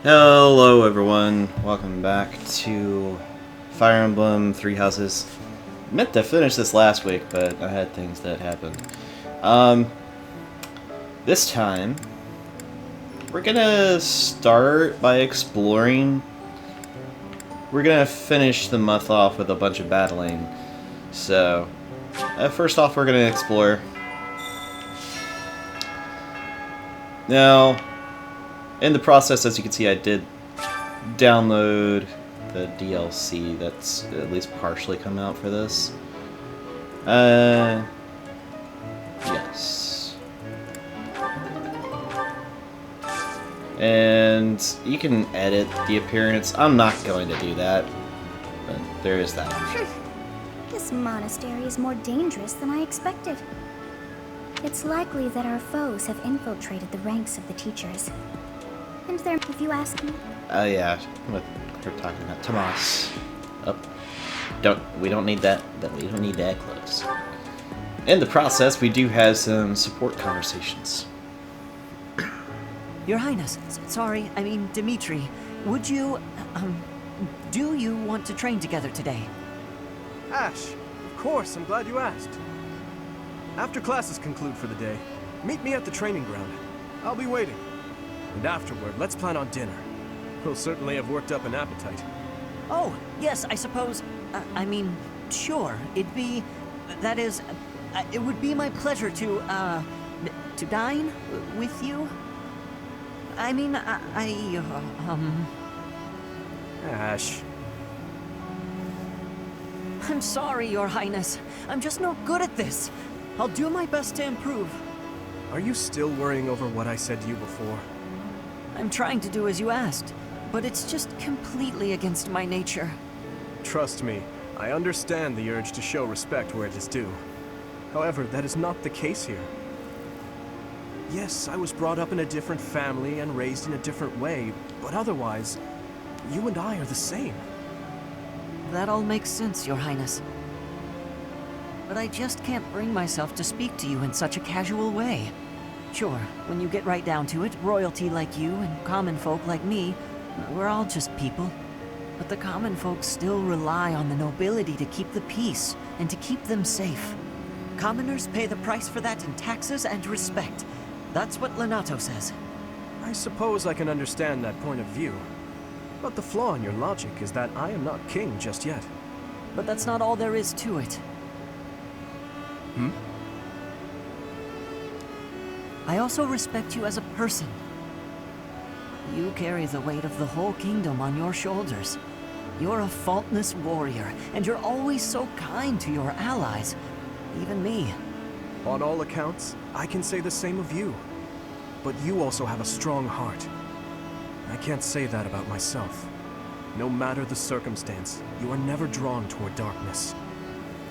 Hello everyone, welcome back to Fire Emblem Three Houses. Meant to finish this last week, but I had things that happened. This time, we're gonna start by exploring. We're gonna finish the month off with a bunch of battling. So, first off we're gonna explore. Now, in the process, as you can see, I did download the DLC that's at least partially come out for this. Yes. And you can edit the appearance. I'm not going to do that, but there is that option. This monastery is more dangerous than I expected. It's likely that our foes have infiltrated the ranks of the teachers. And they're, if you ask me. Oh yeah, what we're talking about. Tomas. Oh. We don't need that. We don't need that close. In the process, we do have some support conversations. Your Highness, sorry, I mean Dimitri, would you, do you want to train together today? Ash, of course, I'm glad you asked. After classes conclude for the day, meet me at the training ground. I'll be waiting. And afterward, let's plan on dinner. We'll certainly have worked up an appetite. Oh, yes, I suppose, I mean, sure, it'd be, that is, it would be my pleasure to dine with you. I mean, Ash. I'm sorry, Your Highness. I'm just no good at this. I'll do my best to improve. Are you still worrying over what I said to you before? I'm trying to do as you asked, but it's just completely against my nature. Trust me, I understand the urge to show respect where it is due. However, that is not the case here. Yes, I was brought up in a different family and raised in a different way, but otherwise, you and I are the same. That all makes sense, Your Highness. But I just can't bring myself to speak to you in such a casual way. Sure, when you get right down to it, royalty like you and common folk like me, we're all just people. But the common folk still rely on the nobility to keep the peace and to keep them safe. Commoners pay the price for that in taxes and respect. That's what Lenato says. I suppose I can understand that point of view. But the flaw in your logic is that I am not king just yet. But that's not all there is to it. Hmm? I also respect you as a person. You carry the weight of the whole kingdom on your shoulders. You're a faultless warrior, and you're always so kind to your allies, even me. On all accounts, I can say the same of you. But you also have a strong heart. I can't say that about myself. No matter the circumstance, you are never drawn toward darkness.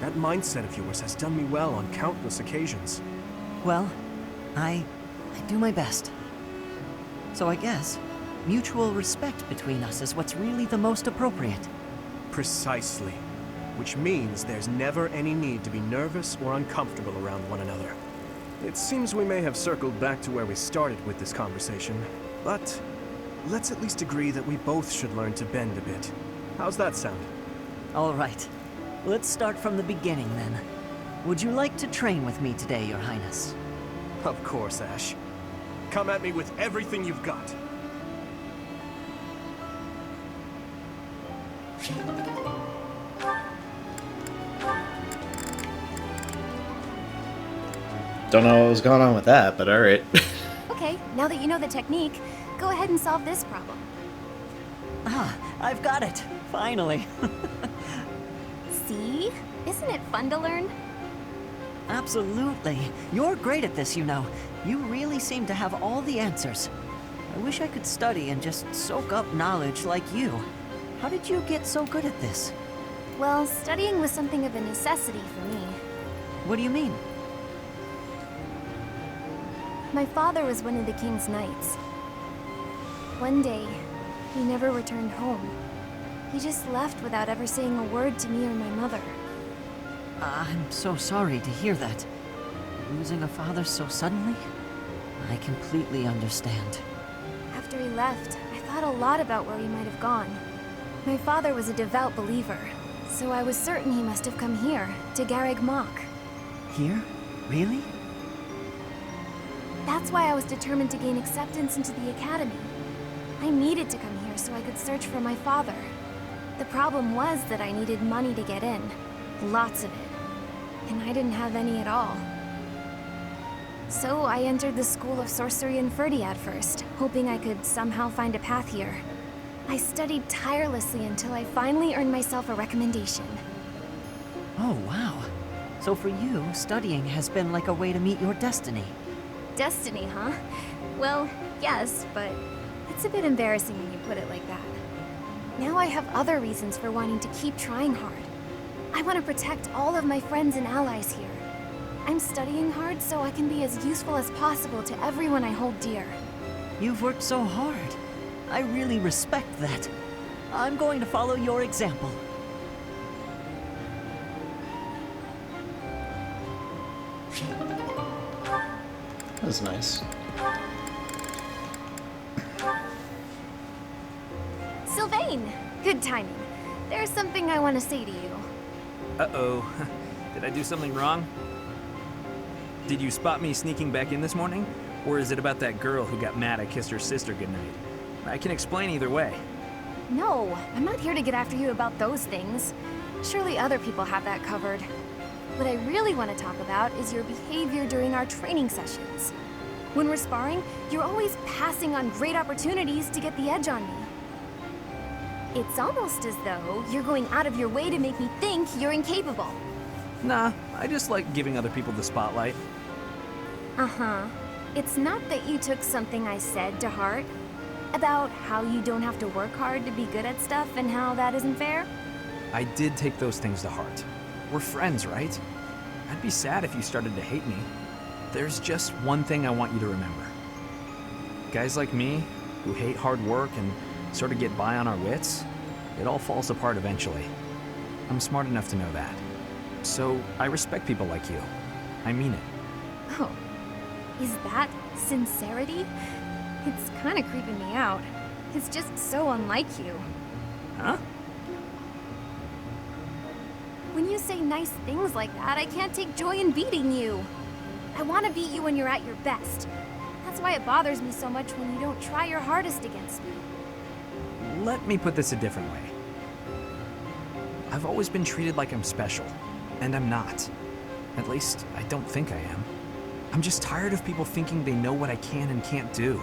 That mindset of yours has done me well on countless occasions. Well, I do my best. So I guess mutual respect between us is what's really the most appropriate. Precisely. Which means there's never any need to be nervous or uncomfortable around one another. It seems we may have circled back to where we started with this conversation, but let's at least agree that we both should learn to bend a bit. How's that sound? All right. Let's start from the beginning then. Would you like to train with me today, Your Highness? Of course, Ash. Come at me with everything you've got. Don't know what was going on with that, but alright. Okay, now that you know the technique, go ahead and solve this problem. Ah, I've got it. Finally. See? Isn't it fun to learn? Absolutely. You're great at this, you know. You really seem to have all the answers. I wish I could study and just soak up knowledge like you. How did you get so good at this? Well, studying was something of a necessity for me. What do you mean? My father was one of the king's knights. One day, he never returned home. He just left without ever saying a word to me or my mother. I'm so sorry to hear that. Losing a father so suddenly? I completely understand. after he left, I thought a lot about where he might have gone. My father was a devout believer, so I was certain he must have come here, to Garreg Mach. Here? Really? That's why I was determined to gain acceptance into the academy. I needed to come here so I could search for my father. The problem was that I needed money to get in. Lots of it. And I didn't have any at all. So I entered the School of Sorcery in Ferdiad first, hoping I could somehow find a path here. I studied tirelessly until I finally earned myself a recommendation. Oh, wow. So for you, studying has been like a way to meet your destiny. Destiny, huh? Well, yes, but it's a bit embarrassing when you put it like that. Now I have other reasons for wanting to keep trying hard. I want to protect all of my friends and allies here. I'm studying hard so I can be as useful as possible to everyone I hold dear. You've worked so hard. I really respect that. I'm going to follow your example. That was nice. Sylvain! Good timing. There's something I want to say to you. Uh-oh. Did I do something wrong? Did you spot me sneaking back in this morning? Or is it about that girl who got mad I kissed her sister goodnight? I can explain either way. No, I'm not here to get after you about those things. Surely other people have that covered. What I really want to talk about is your behavior during our training sessions. When we're sparring, you're always passing on great opportunities to get the edge on me. It's almost as though you're going out of your way to make me think you're incapable. Nah, I just like giving other people the spotlight. Uh-huh. It's not that you took something I said to heart? About how you don't have to work hard to be good at stuff and how that isn't fair? I did take those things to heart. We're friends, right? I'd be sad if you started to hate me. There's just one thing I want you to remember. Guys like me, who hate hard work and sort of get by on our wits, it all falls apart eventually. I'm smart enough to know that. So I respect people like you. I mean it. Oh, is that sincerity? It's kind of creeping me out. It's just so unlike you. Huh? When you say nice things like that, I can't take joy in beating you. I want to beat you when you're at your best. That's why it bothers me so much when you don't try your hardest against me. Let me put this a different way. I've always been treated like I'm special, and I'm not. At least, I don't think I am. I'm just tired of people thinking they know what I can and can't do.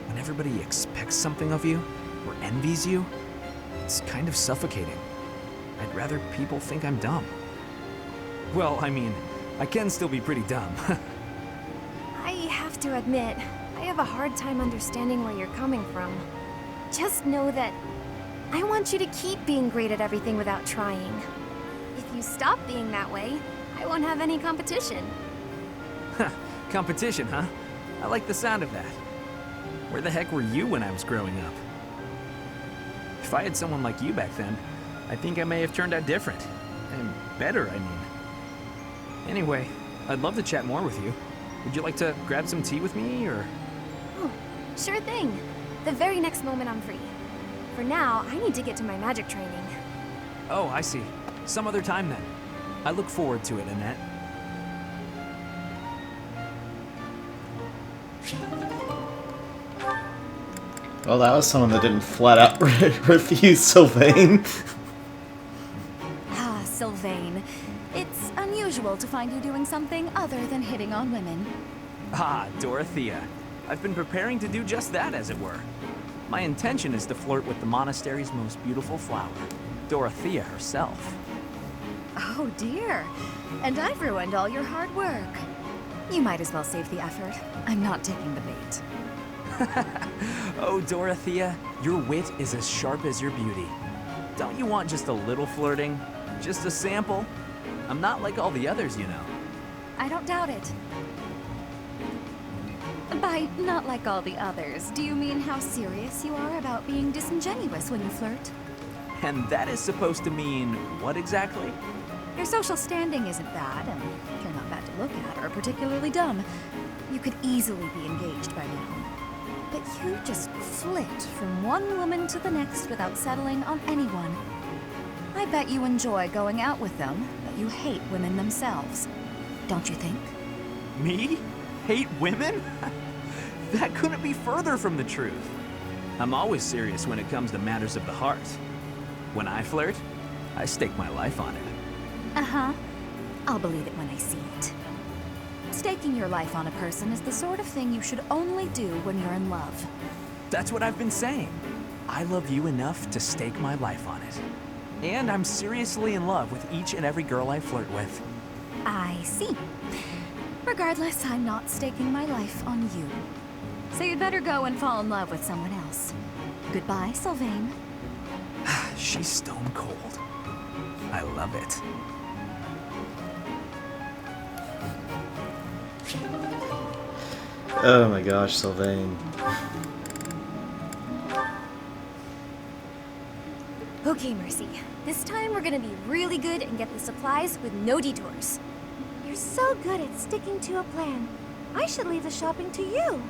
When everybody expects something of you, or envies you, it's kind of suffocating. I'd rather people think I'm dumb. Well, I mean, I can still be pretty dumb. I have to admit, I have a hard time understanding where you're coming from. Just know that I want you to keep being great at everything without trying. If you stop being that way, I won't have any competition. Competition, huh? I like the sound of that. Where the heck were you when I was growing up? If I had someone like you back then, I think I may have turned out different. And better, I mean. Anyway, I'd love to chat more with you. Would you like to grab some tea with me, or...? Oh, sure thing. The very next moment I'm free. For now, I need to get to my magic training. Oh, I see. Some other time then. I look forward to it, Annette. Well, that was someone that didn't flat out refuse Sylvain. Ah, Sylvain. It's unusual to find you doing something other than hitting on women. Ah, Dorothea. I've been preparing to do just that, as it were. My intention is to flirt with the monastery's most beautiful flower, Dorothea herself. Oh dear. And I've ruined all your hard work. You might as well save the effort. I'm not taking the bait. Oh, Dorothea, your wit is as sharp as your beauty. Don't you want just a little flirting? Just a sample? I'm not like all the others, you know. I don't doubt it. By not like all the others, do you mean how serious you are about being disingenuous when you flirt? And that is supposed to mean what exactly? Your social standing isn't bad, and you're not bad to look at or particularly dumb. You could easily be engaged by now. But You just flit from one woman to the next without settling on anyone. I bet you enjoy going out with them, but you hate women themselves. Don't you think? Me? Hate women? That couldn't be further from the truth. I'm always serious when it comes to matters of the heart. When I flirt, I stake my life on it. Uh-huh. I'll believe it when I see it. Staking your life on a person is the sort of thing you should only do when you're in love. That's what I've been saying. I love you enough to stake my life on it. And I'm seriously in love with each and every girl I flirt with. I see. Regardless, I'm not staking my life on you. So you'd better go and fall in love with someone else. Goodbye, Sylvain. She's stone cold. I love it. Oh my gosh, Sylvain. Okay, Mercy. This time we're gonna be really good and get the supplies with no detours. You're so good at sticking to a plan. I should leave the shopping to you.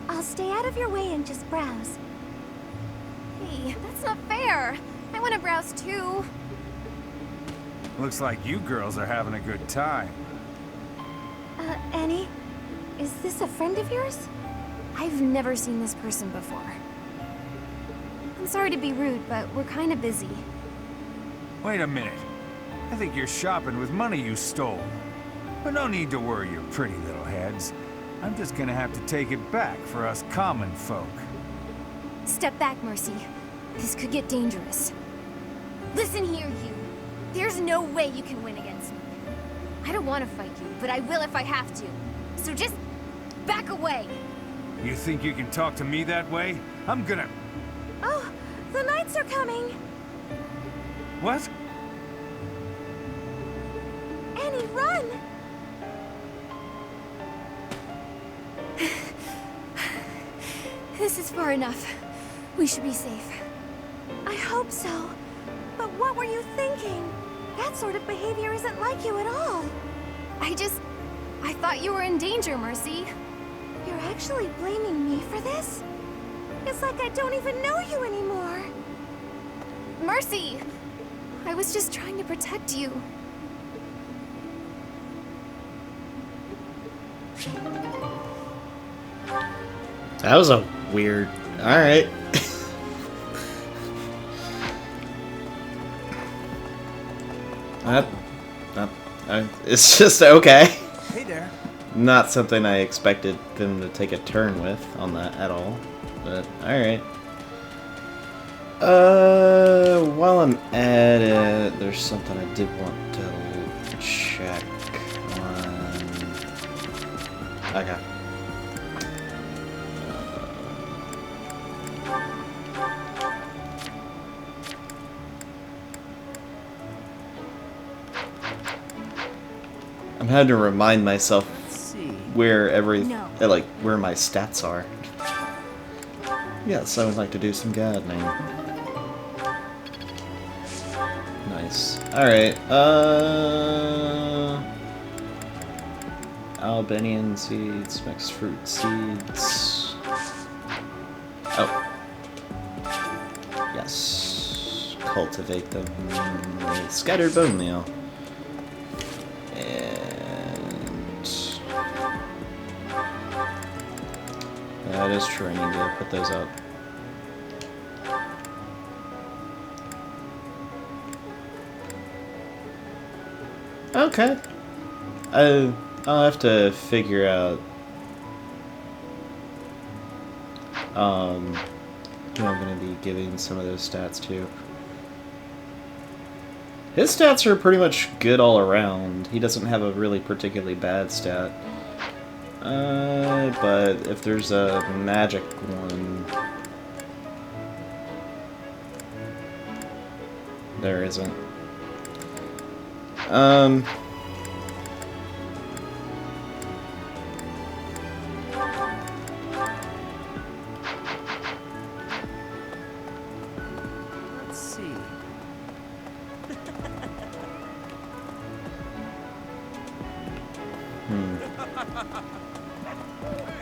I'll stay out of your way and just browse. Hey, that's not fair. I wanna browse too. Looks like you girls are having a good time. Annie? Is this a friend of yours? I've never seen this person before. I'm sorry to be rude, but we're kinda busy. Wait a minute. I think you're shopping with money you stole. But no need to worry your pretty little heads. I'm just gonna have to take it back for us common folk. Step back, Mercy. This could get dangerous. Listen here, you. There's no way you can win against me. I don't want to fight you, but I will if I have to. So just back away. You think you can talk to me that way? I'm gonna... Oh, the Knights are coming! What? Annie, run! This is far enough. We should be safe. I hope so. But what were you thinking? That sort of behavior isn't like you at all. I thought you were in danger, Mercy. You're actually blaming me for this? It's like I don't even know you anymore. Mercy! I was just trying to protect you. That was a weird... Alright. It's just okay. Hey there. Not something I expected them to take a turn with on that at all. But, alright. While I'm at it, there's something I did want to check on. Okay. I'm having to remind myself where where my stats are. Yes, I would like to do some gardening. Nice. Alright, Albanian seeds, mixed fruit seeds. Oh. Yes. Cultivate them. Scattered bone meal. That is true, I need to put those up. Okay. I'll have to figure out who I'm gonna be giving some of those stats to. His stats are pretty much good all around. He doesn't have a really particularly bad stat. But if there's a magic one... There isn't. Let's see.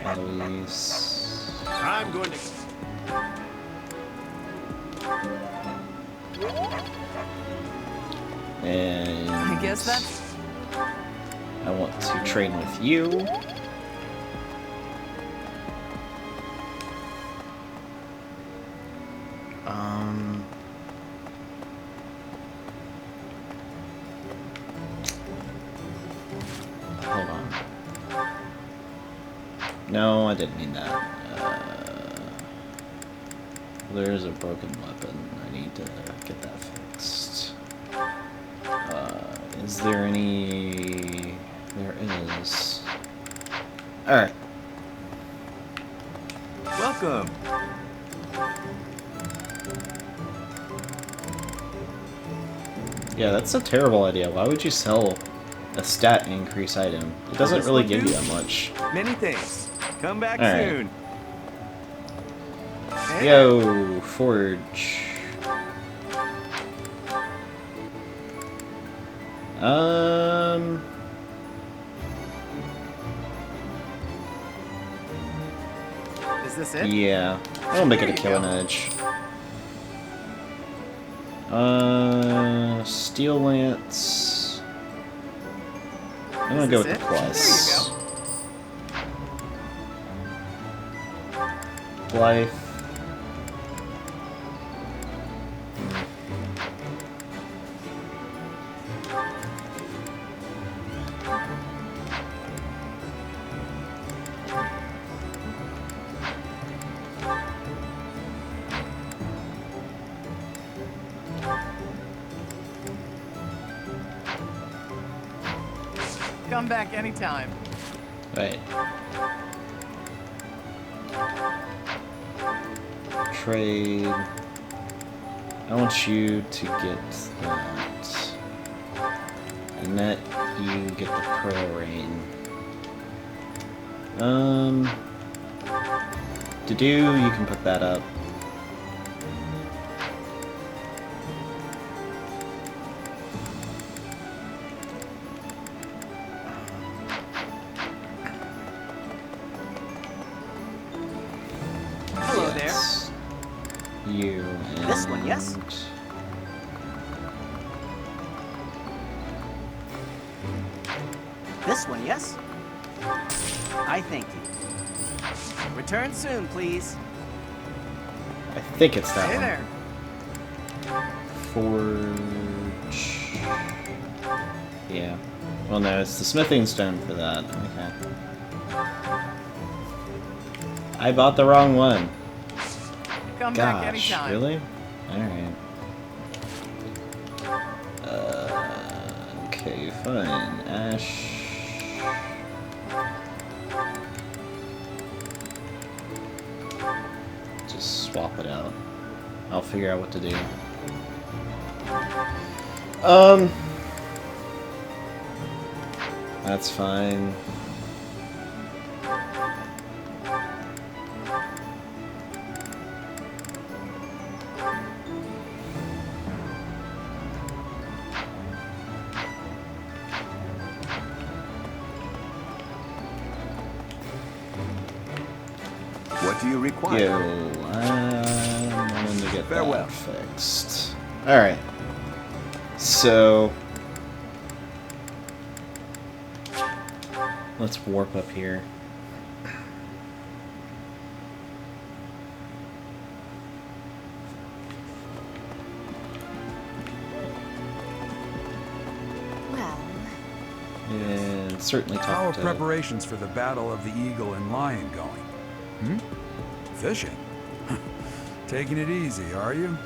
Eloise. I'm going to... And I guess that's... I want to train with you. Hold on. No, I didn't mean that. There's a broken weapon. I need to get that fixed. Is there any... There is. Alright. Welcome. Yeah, that's a terrible idea. Why would you sell a stat increase item? It doesn't really give you that much. Many thanks. Come back All right. soon. Yo, Forge. Is this it? Yeah. I'll make it a killing edge. Steel Lance. I'm gonna go with the plus. Blythe. Come back anytime. Right. Trade. I want you to get that. And that you get the Pearl Rain. To do, you can put that up. Hello Yes. You and... This one, yes? This one, yes? I thank you. Return soon, please. I think it's that Hey one. there. Forge. Yeah. Well, no, it's the smithing stone for that. Okay. I bought the wrong one. Come back Gosh, anytime. really? Alright. Okay, fine. Ash. Just swap it out. I'll figure out what to do. That's fine. What do you require? Yo, I'm wanting to get Farewell. that fixed. Alright. So... let's warp up here. Well, And certainly How are talk to... preparations for the Battle of the Eagle and Lion going? Hmm? Fishing? Taking it easy, are you?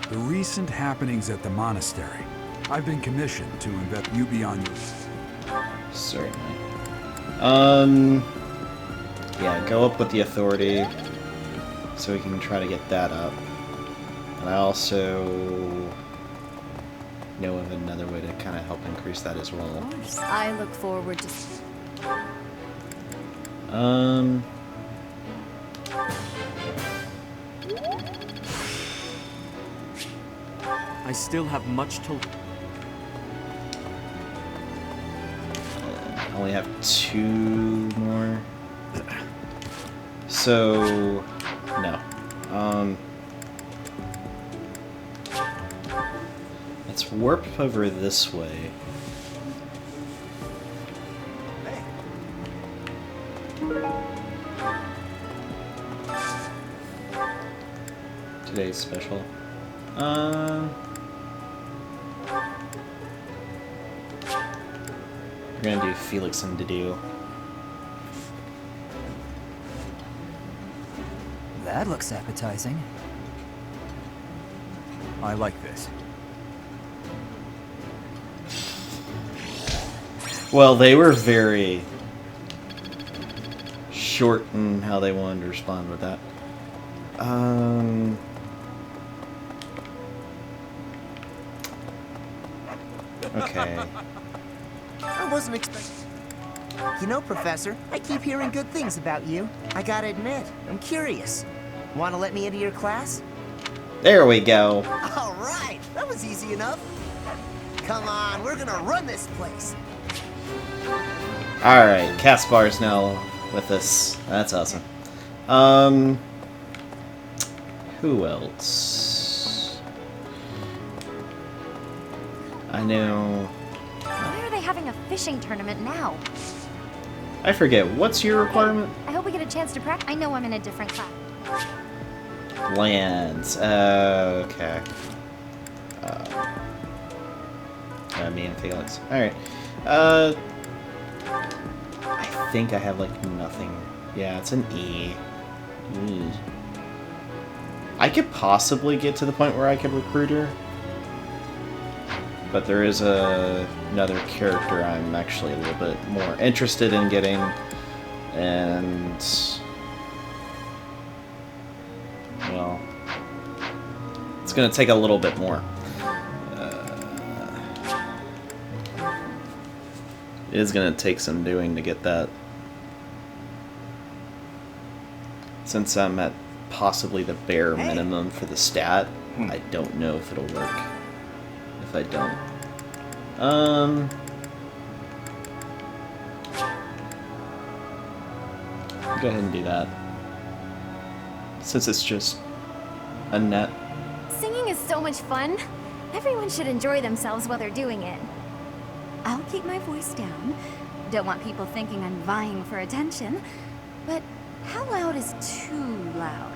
The recent happenings at the monastery. I've been commissioned to invest you beyond your... Certainly. Yeah, go up with the authority so we can try to get that up. And I also know of another way to kind of help increase that as well. I look forward to... I still have much to... I only have 2 more. So no. Let's warp over this way. Today's special. We're gonna do Felix and Didu. That looks appetizing. I like this. Well, they were very short in how they wanted to respond with that. Okay. I wasn't expecting... You know, Professor, I keep hearing good things about you. I gotta admit, I'm curious. Wanna let me into your class? There we go. All right, that was easy enough. Come on, we're gonna run this place. Alright, Caspar's now with us. That's awesome. Who else? I know... Why are they having a fishing tournament now? I forget, what's your requirement? I hope we get a chance to practice. I know I'm in a different class. Lands. Okay. Me and Felix. Alright. I think I have, like, nothing. Yeah, it's an E. I could possibly get to the point where I could recruit her. But there is another character I'm actually a little bit more interested in getting. And... well... it's gonna take a little bit more. It is gonna take some doing to get that. Since I'm at possibly the bare minimum for the stat, I don't know if it'll work. If I don't. Go ahead and do that. Since it's just a net. Singing is so much fun. Everyone should enjoy themselves while they're doing it. I'll keep my voice down. Don't want people thinking I'm vying for attention. But how loud is too loud?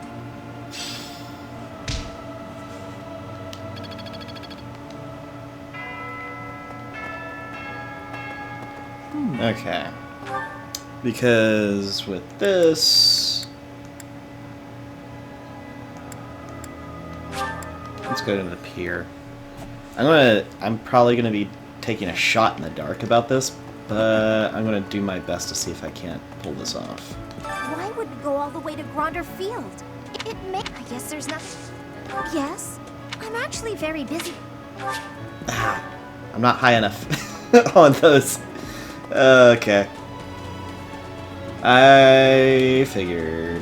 Okay. Because with this... let's go to the pier. I'm probably gonna be taking a shot in the dark about this, but I'm gonna do my best to see if I can't pull this off. Why would we go all the way to Gronder Field? I guess there's nothing. Yes? I'm actually very busy. I'm not high enough on those. Okay. I figured,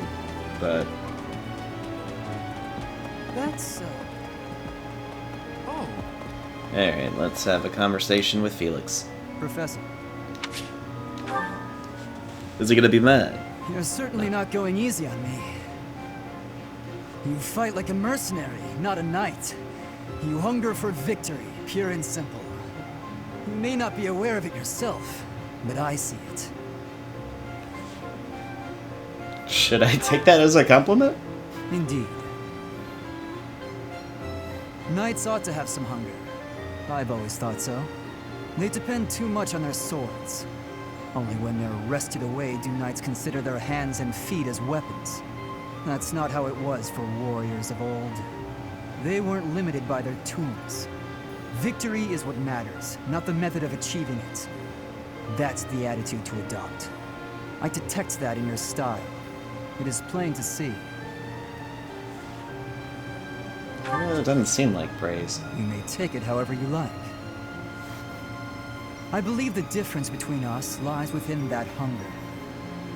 but... That's so. Oh. Alright, let's have a conversation with Felix. Professor, Is he gonna be mad? you're certainly not going easy on me. You fight like a mercenary, not a knight. You hunger for victory, pure and simple. You may not be aware of it yourself, but I see it. Should I take that as a compliment? Indeed. Knights ought to have some hunger. I've always thought so. They depend too much on their swords. Only when they're wrested away do knights consider their hands and feet as weapons. That's not how it was for warriors of old. They weren't limited by their tools. Victory is what matters, not the method of achieving it. That's the attitude to adopt. I detect that in your style. It is plain to see. Well, it doesn't seem like praise. You may take it however you like. I believe the difference between us lies within that hunger.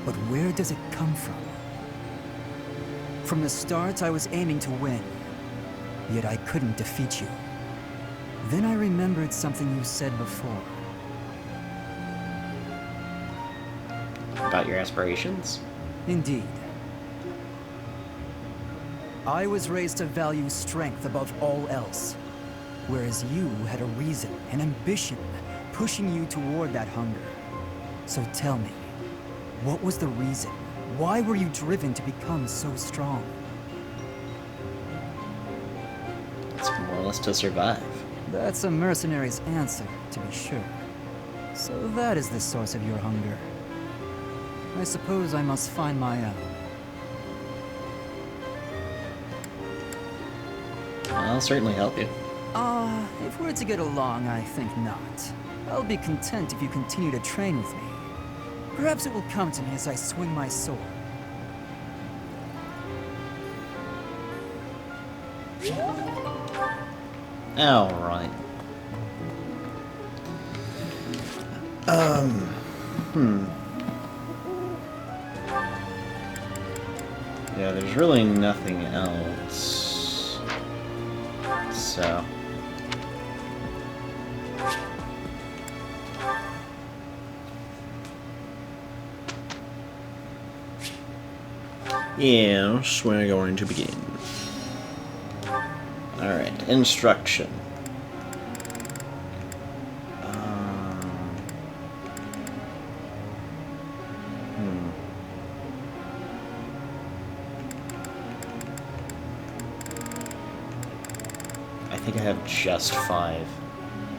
But where does it come from? From the start, I was aiming to win. Yet I couldn't defeat you. Then I remembered something you said before. About your aspirations? Indeed. I was raised to value strength above all else, whereas you had a reason, an ambition, pushing you toward that hunger. So tell me, what was the reason? Why were you driven to become so strong? It's more or less to survive. That's a mercenary's answer, to be sure. So that is the source of your hunger. I suppose I must find my own. I'll certainly help you. If we're to get along, I think not. I'll be content if you continue to train with me. Perhaps it will come to me as I swing my sword. Alright. Yeah, there's really nothing else. So. Yes, we're going to begin. Alright, instruction. I think I have just 5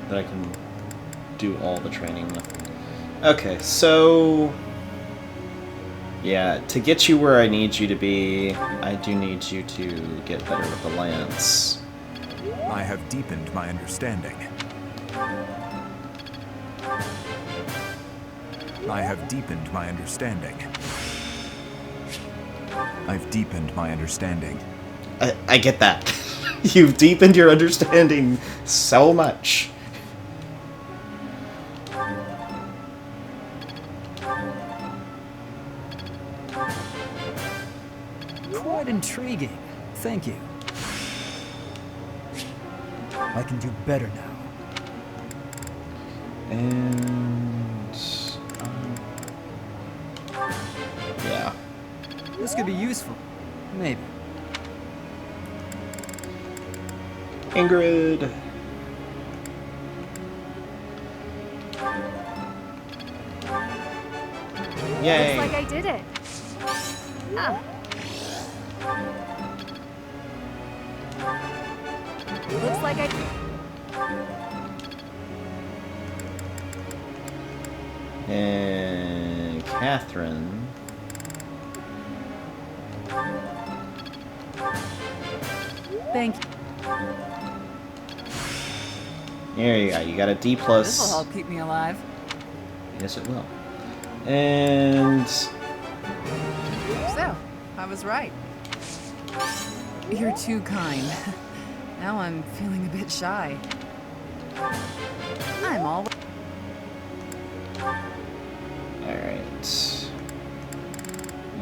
that I can do all the training with. Okay, so... yeah, to get you where I need you to be, I do need you to get better with the lance. I have deepened my understanding. I have deepened my understanding. I've deepened my understanding. I get that. You've deepened your understanding so much. Quite intriguing. Thank you. I can do better now. And... yeah. This could be useful. Maybe. Ingrid. Yay. Looks like I did it. Ah. Looks like I... And Catherine. Thank you. There you go. You got a D+. This'll help keep me alive. Yes, it will. And... So, I was right. You're too kind. Now I'm feeling a bit shy. I'm all... alright.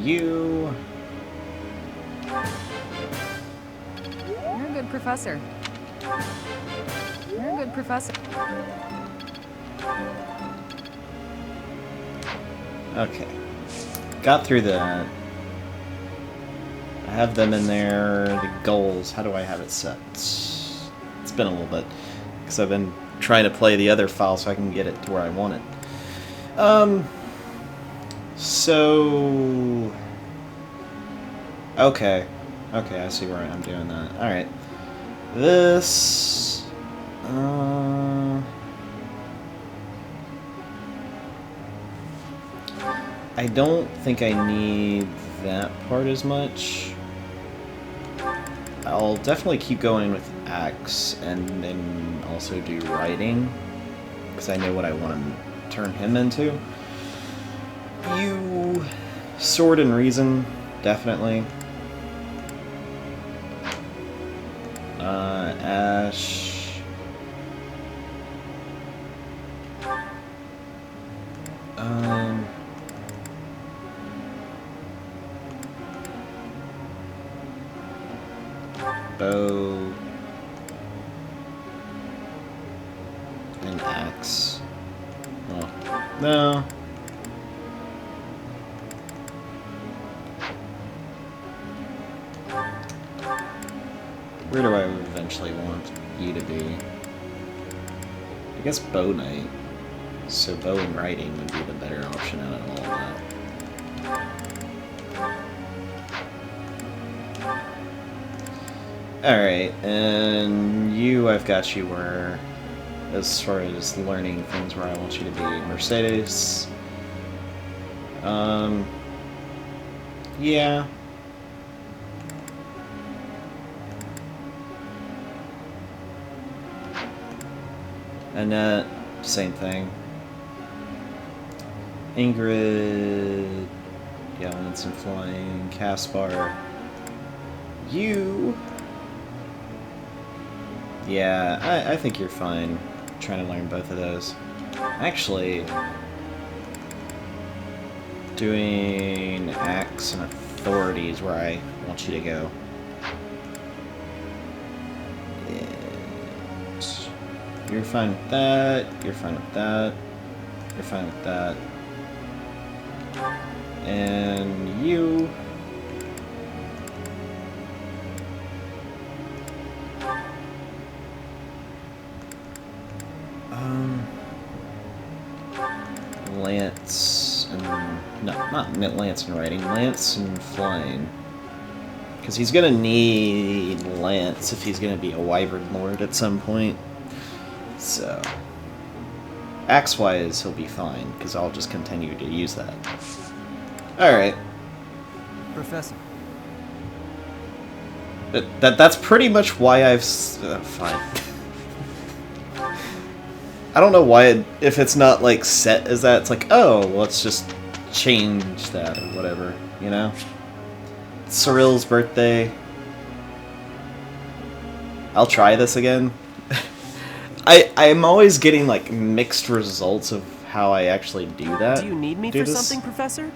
You... You're a good professor. You're a good professor. okay. Got through that. I have them in there. The goals, how do I have it set? It's been a little bit. Because I've been trying to play the other file so I can get it to where I want it. So... okay. Okay, I see where I'm doing that. Alright. This... I don't think I need that part as much. I'll definitely keep going with axe and then also do writing, because I know what I want to turn him into. You... sword and reason, definitely. Ash... bow... and axe. Oh, no. Where do I eventually want you to be? I guess bow knight. So bow and riding would be the better option out of all of that. Alright, and you, I've got you where, as far as learning things where I want you to be. Mercedes. Yeah. Annette, same thing. Ingrid, yeah, Lance and Flying, Caspar. You... Yeah, I think you're fine trying to learn both of those. Actually, doing Acts and Authority is where I want you to go. And you're fine with that, you're fine with that, you're fine with that. And you... Lance and... No, not Lance and riding. Lance and flying. Because he's going to need Lance if he's going to be a Wyvern Lord at some point. So... Axe-wise, he'll be fine, because I'll just continue to use that. Alright. Professor. That's pretty much why I've... fine. I don't know why, if it's not, like, set as that, it's like, oh, let's just change that or whatever, you know? It's Cyril's birthday. I'll try this again. I'm always getting, like, mixed results of how I actually do that. Do you need me for something, Professor?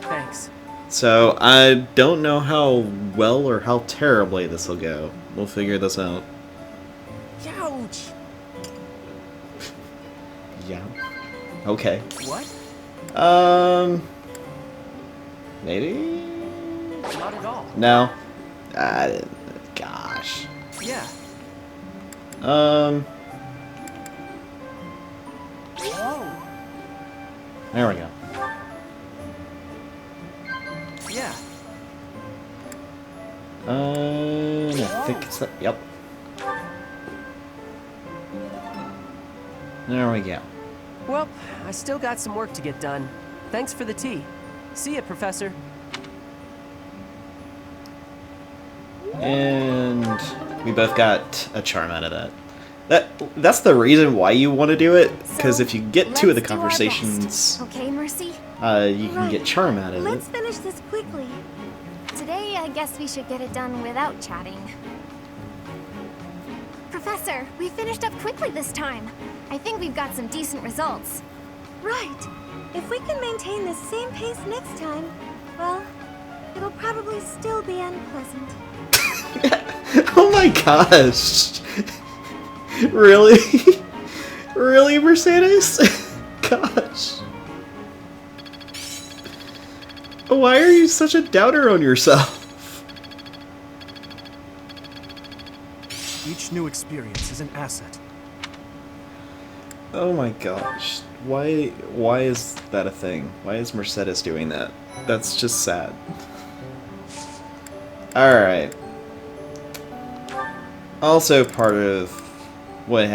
Thanks. So, I don't know how well or how terribly this will go. We'll figure this out. Ouch! Yeah. Okay. What? Maybe? Not at all. No. Gosh. Yeah. Whoa. There we go. Yeah. I think it's that. Yep. There we go. Well, I still got some work to get done. Thanks for the tea. See ya, Professor. And we both got a charm out of that. That's the reason why you want to do it, because if you get two of the conversations, okay, Mercy? you can get charm out of it. Let's finish this quickly. Today, I guess we should get it done without chatting. Professor, we finished up quickly this time. I think we've got some decent results. Right. If we can maintain the same pace next time, well, it'll probably still be unpleasant. Oh my gosh! Really? Really, Mercedes? Gosh. Why are you such a doubter on yourself? Each new experience is an asset. Oh my gosh. Why is that a thing? Why is Mercedes doing that? That's just sad. Alright. Also part of what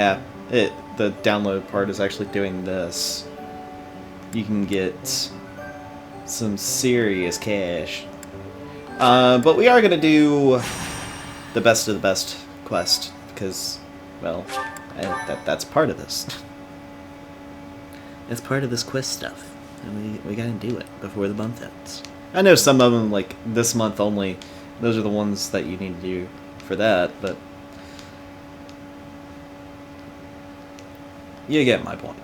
the download part is actually doing this. You can get some serious cash. But we are gonna do the best of the best quest, because, well, that's part of this. It's part of this quest stuff, and we gotta do it before the month ends. I know some of them, like, this month only, those are the ones that you need to do for that, but you get my point.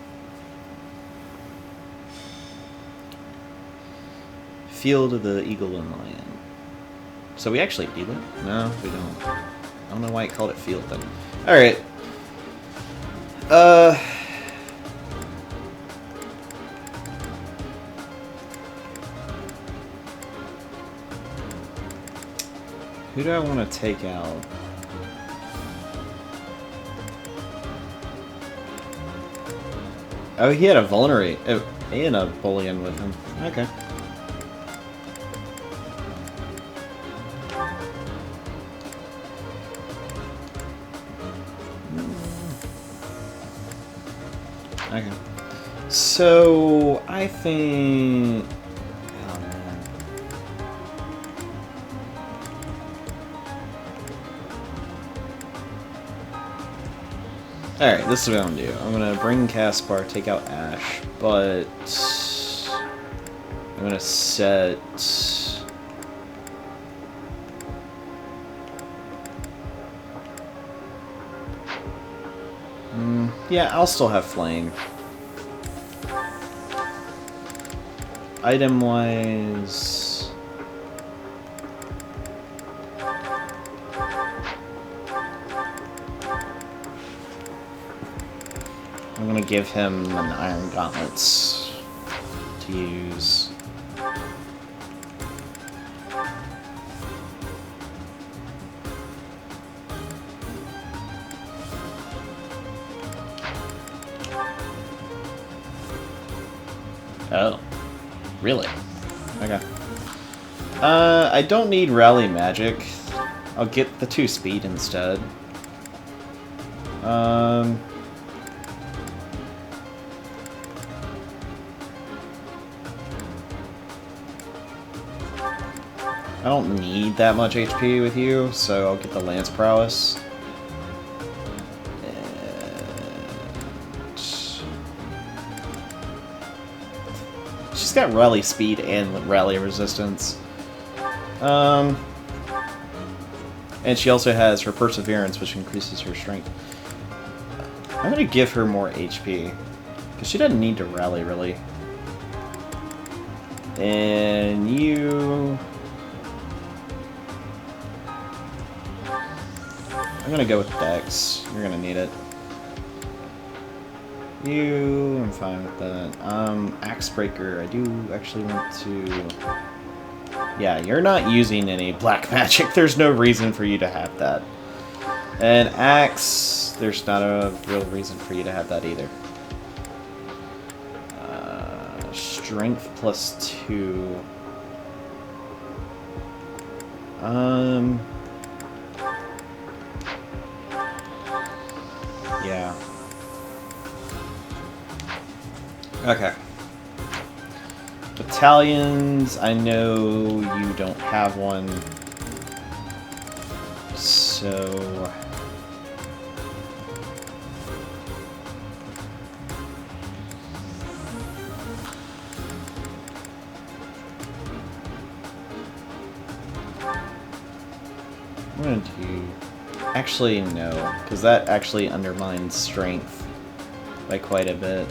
Field of the Eagle and Lion. So we actually do that? No, we don't. I don't know why it called it field then. Alright. Who do I want to take out? Oh, he had a vulnerate. Oh, and a bullion with him. Okay. Okay. So, I think... Oh, man. Alright, this is what I'm gonna do. I'm gonna bring Caspar, take out Ash, but... I'm gonna set... yeah, I'll still have Flame. Item-wise... I'm gonna give him an Iron Gauntlets to use. Oh. Really? Okay. I don't need Rally Magic. I'll get the 2 speed instead. I don't need that much HP with you, so I'll get the Lance Prowess. She's got rally speed and rally resistance. And she also has her perseverance, which increases her strength. I'm gonna give her more HP, because she doesn't need to rally, really. And you... I'm gonna go with Dex. You're gonna need it. You... I'm fine with that. Axe Breaker, I do actually want to... Yeah, you're not using any black magic. There's no reason for you to have that. And Axe, there's not a real reason for you to have that either. Strength plus 2. Yeah. Okay. Battalions, I know you don't have one. So... I'm gonna do... Actually, no, because that actually undermines strength by quite a bit.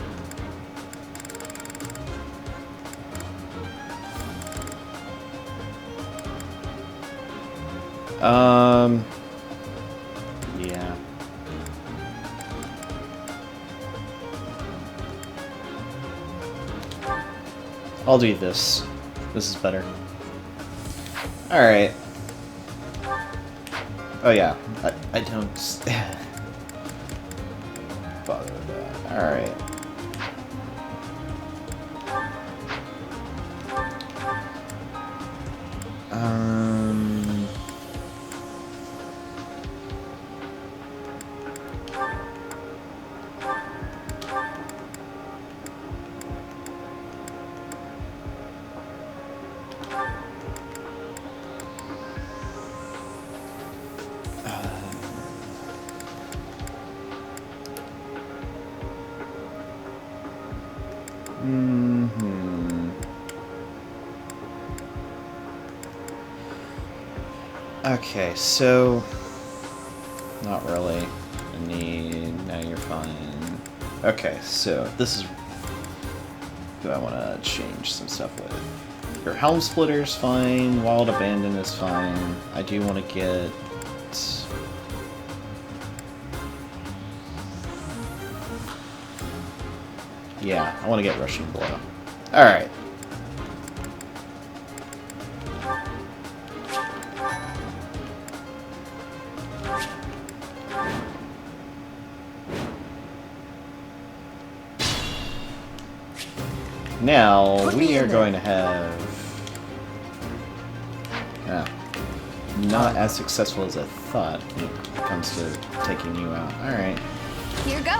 Yeah. I'll do this. This is better. Alright. Oh yeah, I don't bother with that. Alright. Okay, so... Not really. I need... No, you're fine. Okay, so this is... who I want to change some stuff with. Your Helm Splitter's fine, Wild Abandon is fine. I do want to get... Yeah, I want to get Rushing Blow. Alright. Now, we are going to have... not as successful as I thought when it comes to taking you out. Alright. Here goes.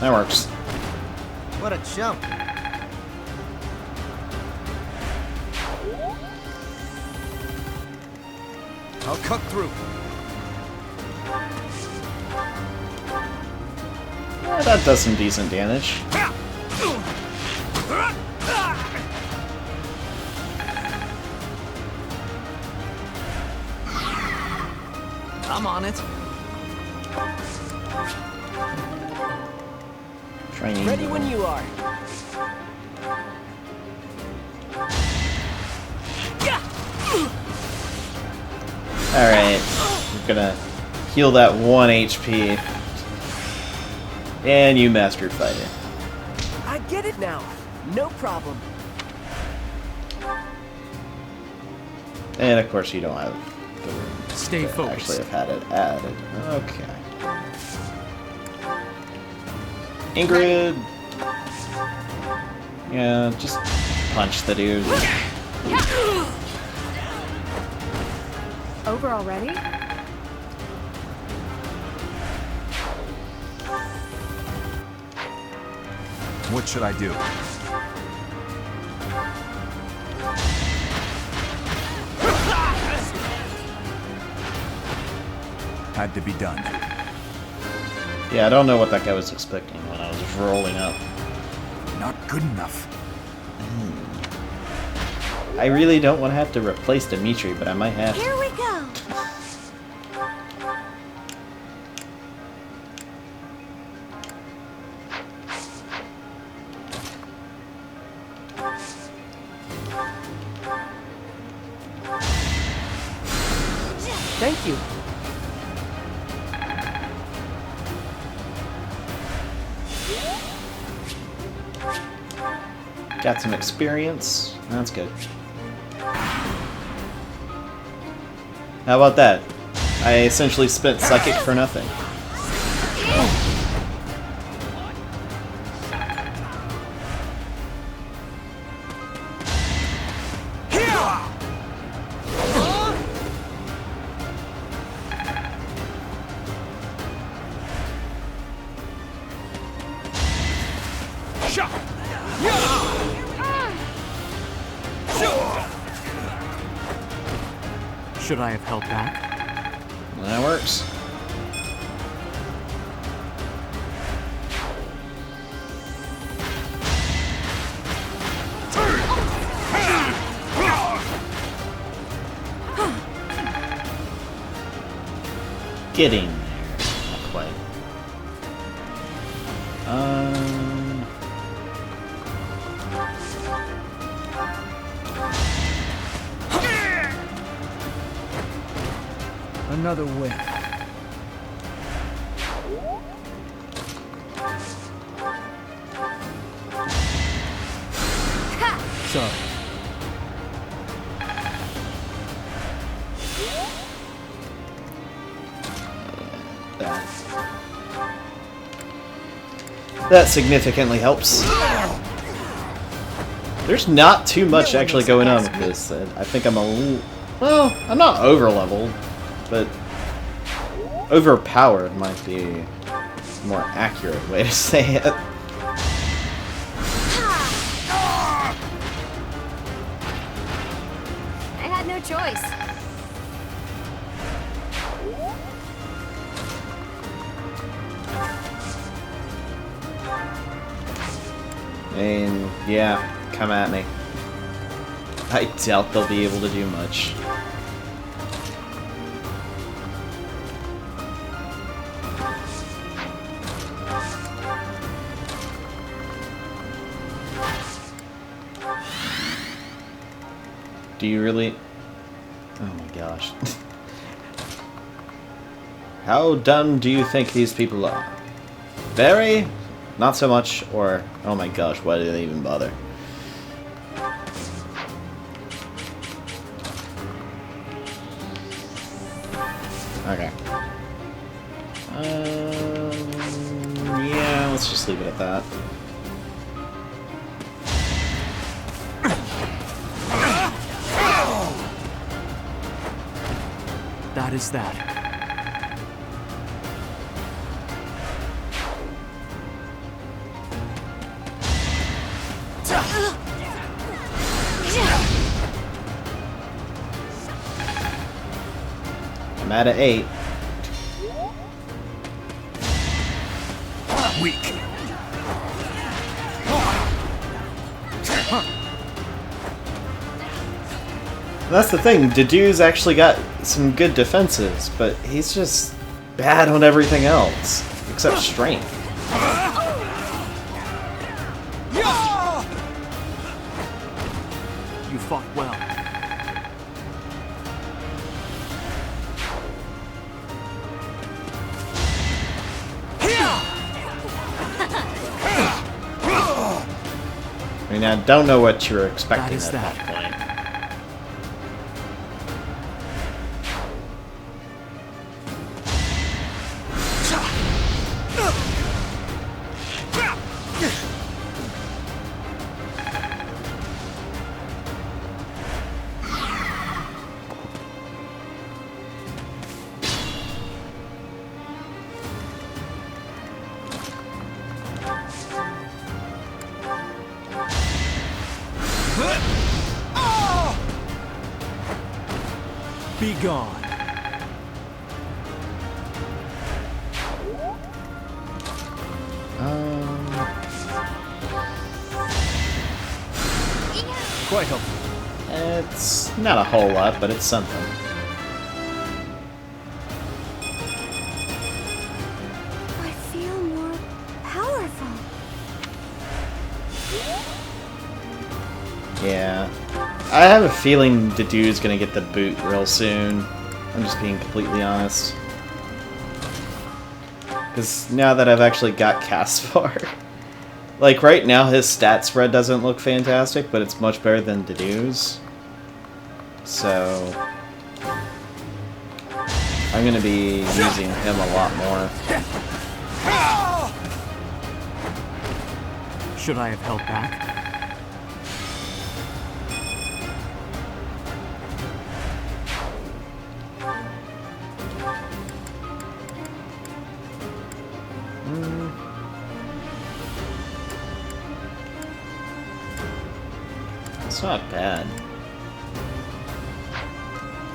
That works. What a jump. I'll cut through. Yeah, that does some decent damage. I'm on it. Training. Ready when you are. Alright. We're gonna heal that 1 HP. And you mastered fighting. I get it now. No problem. And of course you don't have the room Stay to focused. actually have had it added. Okay. Ingrid. Yeah, just punch the dude. Over already? What should I do? Had to be done. Yeah, I don't know what that guy was expecting when I was rolling up. Not good enough. I really don't want to have to replace Dimitri, but I might have to. Here we go. Thank you. Got some experience. That's good. How about that? I essentially spent Psychic for nothing. Should I have held back? That works. Getting there. Not quite. Another win. Sorry. That significantly helps. There's not too much actually going on with this. I think I'm a little... Well, I'm not over-leveled, but overpowered might be a more accurate way to say it. I had no choice. And yeah, come at me. I doubt they'll be able to do much. Do you really... Oh my gosh. How dumb do you think these people are? Very? Not so much, or... Oh my gosh, why did they even bother? Okay. Yeah, let's just leave it at that. That is that. I'm at 8. Weak. That's the thing, Dedue's actually got some good defenses, but he's just bad on everything else, except strength. You fought well. I mean, I don't know what you were expecting That is at that. that point. Be gone. Quite helpful. It's not a whole lot, but it's something. I feel more powerful. Yeah. I have a feeling Dedue's gonna get the boot real soon. I'm just being completely honest. Because now that I've actually got Caspar, like right now his stat spread doesn't look fantastic, but it's much better than Dedue's. So I'm gonna be using him a lot more. Should I have held back? It's not bad.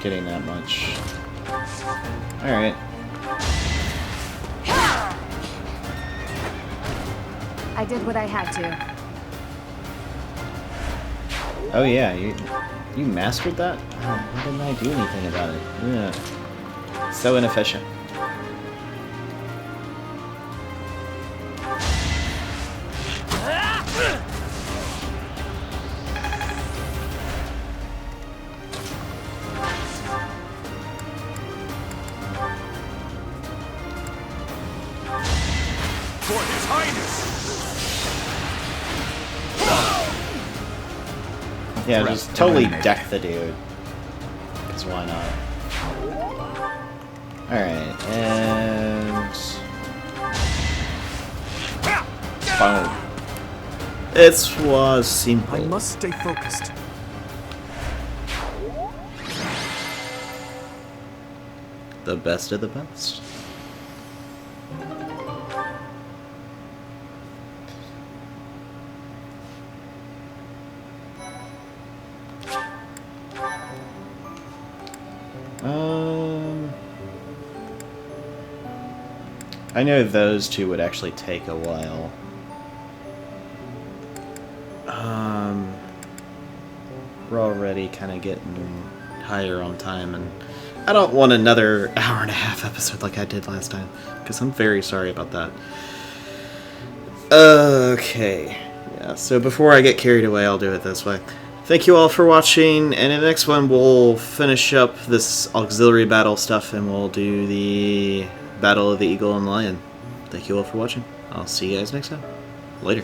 Getting that much. Alright. I did what I had to. Oh yeah, you mastered that? Oh, why didn't I do anything about it? Yeah. So inefficient. For His Highness! Yeah, Threat just totally eliminated. deck the dude. Because why not? Alright, and... Boom. It was simple. I must stay focused. The best of the best. I know those two would actually take a while. We're already kind of getting higher on time, and I don't want another hour and a half episode like I did last time, because I'm very sorry about that. Okay. Yeah, so before I get carried away, I'll do it this way. Thank you all for watching, and in the next one we'll finish up this auxiliary battle stuff and we'll do the Battle of the Eagle and Lion. Thank you all for watching. I'll see you guys next time. Later.